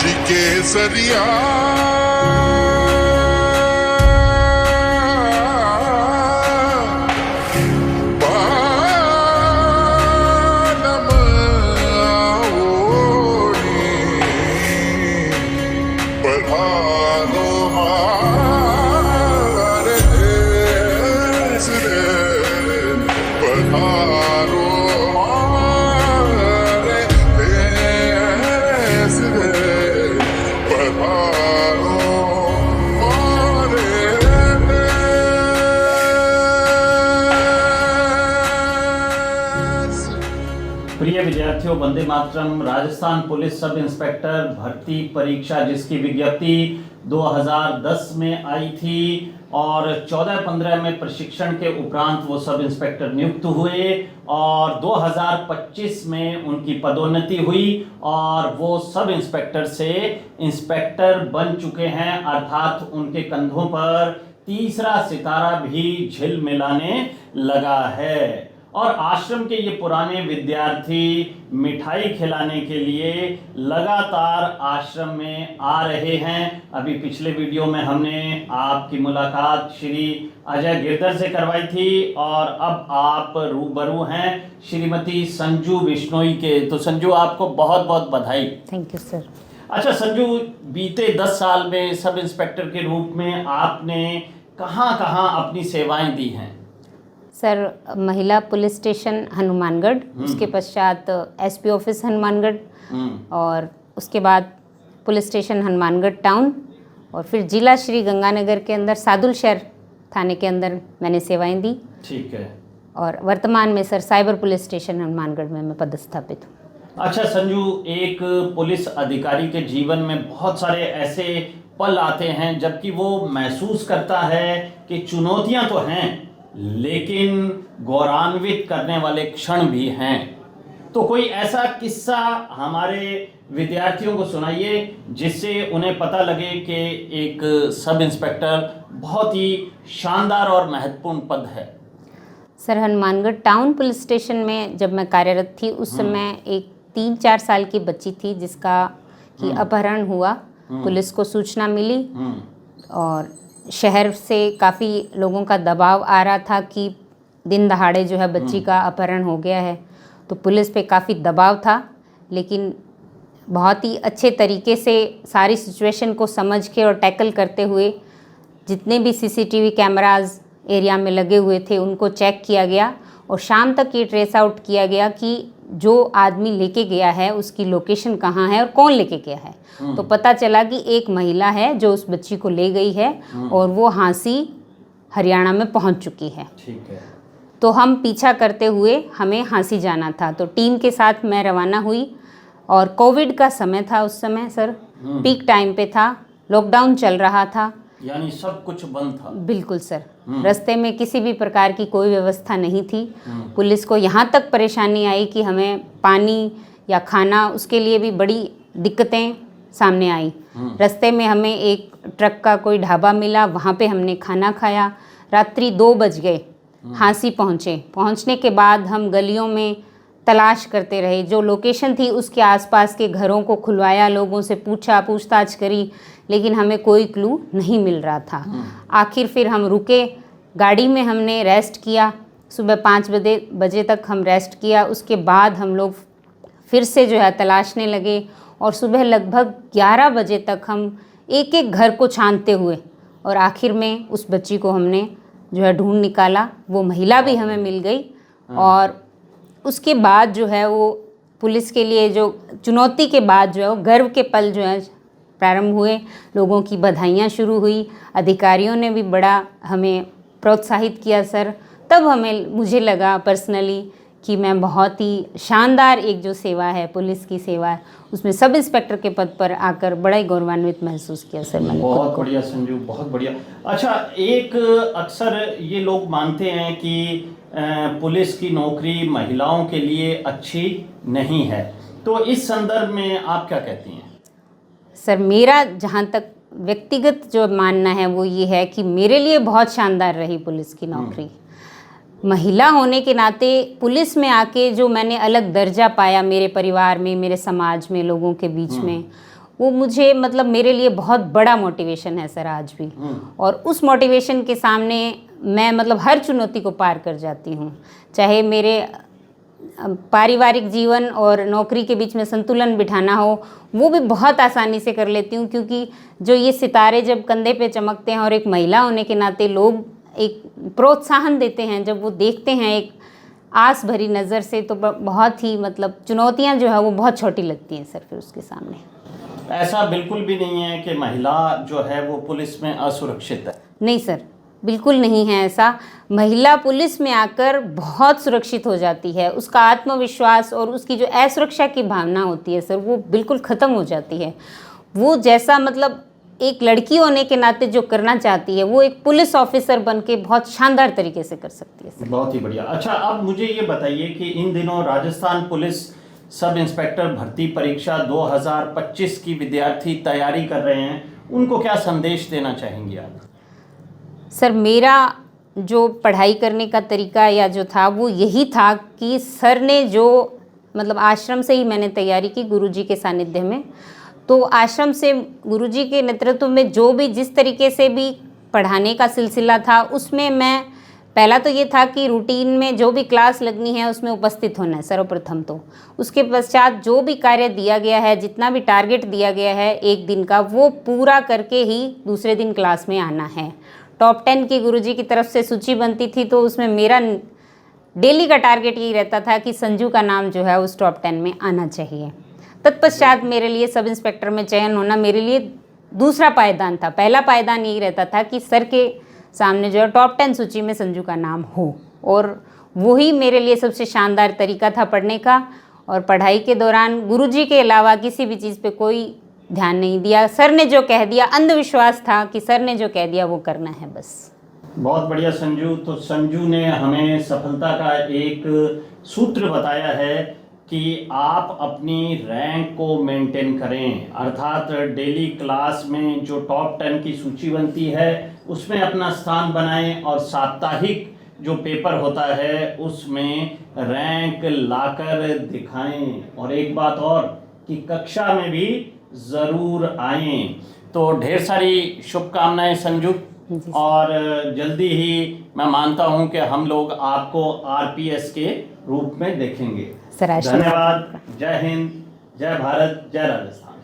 जी केसरिया प्रिय विद्यार्थियों, Vande Mataram. Rajasthan police sub inspector भर्ती परीक्षा जिसकी विज्ञप्ति 2010 में आई थी और 14-15 में प्रशिक्षण के उपरांत वो सब इंस्पेक्टर नियुक्त हुए और 2025 में उनकी पदोन्नति हुई और वो सब इंस्पेक्टर से इंस्पेक्टर बन चुके हैं, अर्थात उनके कंधों पर तीसरा सितारा भी झिलमिलाने लगा है। और आश्रम के ये पुराने विद्यार्थी मिठाई खिलाने के लिए लगातार आश्रम में आ रहे हैं। अभी पिछले वीडियो में हमने आपकी मुलाकात श्री अजय गिरधर से करवाई थी और अब आप रूबरू हैं श्रीमती संजू बिश्नोई के। तो संजू, आपको बहुत बहुत बधाई। Thank you sir. अच्छा संजू, बीते 10 साल में सब इंस्पेक्टर के रूप में आपने कहाँ कहाँ अपनी सेवाएं दी हैं? सर, महिला पुलिस स्टेशन हनुमानगढ़, उसके पश्चात एसपी ऑफिस हनुमानगढ़ और उसके बाद पुलिस स्टेशन हनुमानगढ़ टाउन और फिर जिला श्री गंगानगर के अंदर सादुल शहर थाने के अंदर मैंने सेवाएं दी। ठीक है। और वर्तमान में sir cyber police station Hanumangarh में मैं पदस्थापित हूँ। अच्छा संजू, एक पुलिस अधिकारी के जीवन में बहुत सारे ऐसे पल आते हैं जबकि वो महसूस करता है कि चुनौतियां तो हैं लेकिन गौरवान्वित करने वाले क्षण भी हैं। तो कोई ऐसा किस्सा हमारे विद्यार्थियों को सुनाइए जिससे उन्हें पता लगे कि एक सब इंस्पेक्टर बहुत ही शानदार और महत्वपूर्ण पद है। Sir, Hanumangarh town police station में जब मैं कार्यरत थी उस समय एक 3-4 साल की बच्ची थी जिसका कि अपहरण हुआ। पुलिस को सूचना मिली और शहर से काफ़ी लोगों का दबाव आ रहा था कि दिन दहाड़े जो है बच्ची का अपहरण हो गया है, तो पुलिस पे काफ़ी दबाव था। लेकिन बहुत ही अच्छे तरीके से सारी सिचुएशन को समझ के और टैकल करते हुए जितने भी सीसीटीवी कैमराज एरिया में लगे हुए थे उनको चेक किया गया और शाम तक ये ट्रेस आउट किया गया कि जो आदमी लेके गया है उसकी लोकेशन कहाँ है और कौन लेके गया है। तो पता चला कि एक महिला है जो उस बच्ची को ले गई है और वो हांसी हरियाणा में पहुंच चुकी है। ठीक है। तो हम पीछा करते हुए हमें हांसी जाना था, तो टीम के साथ मैं रवाना हुई और कोविड का समय था उस समय सर, पीक टाइम पे था, लॉकडाउन चल रहा था, यानी सब कुछ बंद था। बिल्कुल सर। रास्ते में किसी भी प्रकार की कोई व्यवस्था नहीं थी। पुलिस को यहाँ तक परेशानी आई कि हमें पानी या खाना उसके लिए भी बड़ी दिक्कतें सामने आई। रास्ते में हमें एक ट्रक का कोई ढाबा मिला, वहाँ पे हमने खाना खाया। रात्रि 2 बज गए, हांसी पहुँचने के बाद हम गलियों में तलाश करते रहे। जो लोकेशन थी उसके आसपास के घरों को खुलवाया, लोगों से पूछताछ करी, लेकिन हमें कोई क्लू नहीं मिल रहा था। आखिर फिर हम रुके, गाड़ी में हमने रेस्ट किया। सुबह 5 बजे तक हम रेस्ट किया। उसके बाद हम लोग फिर से जो है तलाशने लगे और सुबह लगभग 11 बजे तक हम एक एक घर को छानते हुए और आखिर में उस बच्ची को हमने जो है ढूंढ निकाला। वो महिला भी हमें मिल गई और उसके बाद जो है वो पुलिस के लिए जो चुनौती के बाद जो है वो गर्व के पल जो है प्रारंभ हुए। लोगों की बधाइयाँ शुरू हुई, अधिकारियों ने भी बड़ा हमें प्रोत्साहित किया सर। तब मुझे लगा पर्सनली कि मैं बहुत ही शानदार एक जो सेवा है पुलिस की सेवा है उसमें सब इंस्पेक्टर के पद पर आकर बड़ा ही गौरवान्वित महसूस किया सर मैंने। बहुत बढ़िया संजू, बहुत बढ़िया। अच्छा, एक अक्सर ये लोग मानते हैं कि पुलिस की नौकरी महिलाओं के लिए अच्छी नहीं है, तो इस संदर्भ में आप क्या कहती हैं? सर, मेरा जहाँ तक व्यक्तिगत जो मानना है वो ये है कि मेरे लिए बहुत शानदार रही पुलिस की नौकरी। महिला होने के नाते पुलिस में आके जो मैंने अलग दर्जा पाया मेरे परिवार में, मेरे समाज में, लोगों के बीच में, वो मुझे मतलब मेरे लिए बहुत बड़ा मोटिवेशन है सर आज भी। और उस मोटिवेशन के सामने मैं मतलब हर चुनौती को पार कर जाती हूँ। चाहे मेरे पारिवारिक जीवन और नौकरी के बीच में संतुलन बिठाना हो, वो भी बहुत आसानी से कर लेती हूँ, क्योंकि जो ये सितारे जब कंधे पे चमकते हैं और एक महिला होने के नाते लोग एक प्रोत्साहन देते हैं, जब वो देखते हैं एक आस भरी नज़र से, तो बहुत ही मतलब चुनौतियाँ जो है वो बहुत छोटी लगती हैं सर फिर उसके सामने। ऐसा बिल्कुल भी नहीं है कि महिला जो है वो पुलिस में असुरक्षित है। नहीं सर, बिल्कुल नहीं है ऐसा। महिला पुलिस में आकर बहुत सुरक्षित हो जाती है। उसका आत्मविश्वास और उसकी जो असुरक्षा की भावना होती है सर, वो बिल्कुल ख़त्म हो जाती है। वो जैसा मतलब एक लड़की होने के नाते जो करना चाहती है, वो एक पुलिस ऑफिसर बन के बहुत शानदार तरीके से कर सकती है सर। बहुत ही बढ़िया। अच्छा, अब मुझे ये बताइए कि इन दिनों राजस्थान पुलिस सब इंस्पेक्टर भर्ती परीक्षा 2025 की विद्यार्थी तैयारी कर रहे हैं, उनको क्या संदेश देना चाहेंगी आप? सर, मेरा जो पढ़ाई करने का तरीका या जो था वो यही था कि सर ने जो मतलब आश्रम से ही मैंने तैयारी की गुरुजी के सानिध्य में। तो आश्रम से गुरुजी के नेतृत्व में जो भी जिस तरीके से भी पढ़ाने का सिलसिला था, उसमें मैं पहला तो ये था कि रूटीन में जो भी क्लास लगनी है उसमें उपस्थित होना है सर्वप्रथम तो। उसके पश्चात जो भी कार्य दिया गया है, जितना भी टारगेट दिया गया है एक दिन का, वो पूरा करके ही दूसरे दिन क्लास में आना है। टॉप 10 की गुरुजी की तरफ से सूची बनती थी, तो उसमें मेरा डेली का टारगेट यही रहता था कि संजू का नाम जो है उस टॉप 10 में आना चाहिए। तत्पश्चात मेरे लिए सब इंस्पेक्टर में चयन होना मेरे लिए दूसरा पायदान था। पहला पायदान यही रहता था कि सर के सामने जो है टॉप 10 सूची में संजू का नाम हो, और वही मेरे लिए सबसे शानदार तरीका था पढ़ने का। और पढ़ाई के दौरान गुरुजी के अलावा किसी भी चीज़ पे कोई ध्यान नहीं दिया। सर ने जो कह दिया, अंधविश्वास था कि सर ने जो कह दिया वो करना है बस। बहुत बढ़िया संजू। तो संजू ने हमें सफलता का एक सूत्र बताया है कि आप अपनी रैंक को मेंटेन करें, अर्थात डेली क्लास में जो टॉप 10 की सूची बनती है उसमें अपना स्थान बनाएं, और साप्ताहिक जो पेपर होता है उसमें रैंक लाकर दिखाएं। और एक बात और कि कक्षा में भी ज़रूर आएं। तो ढेर सारी शुभकामनाएं संजू, और जल्दी ही मैं मानता हूं कि हम लोग आपको आरपीएस के रूप में देखेंगे। धन्यवाद। जय हिंद, जय भारत, जय राजस्थान।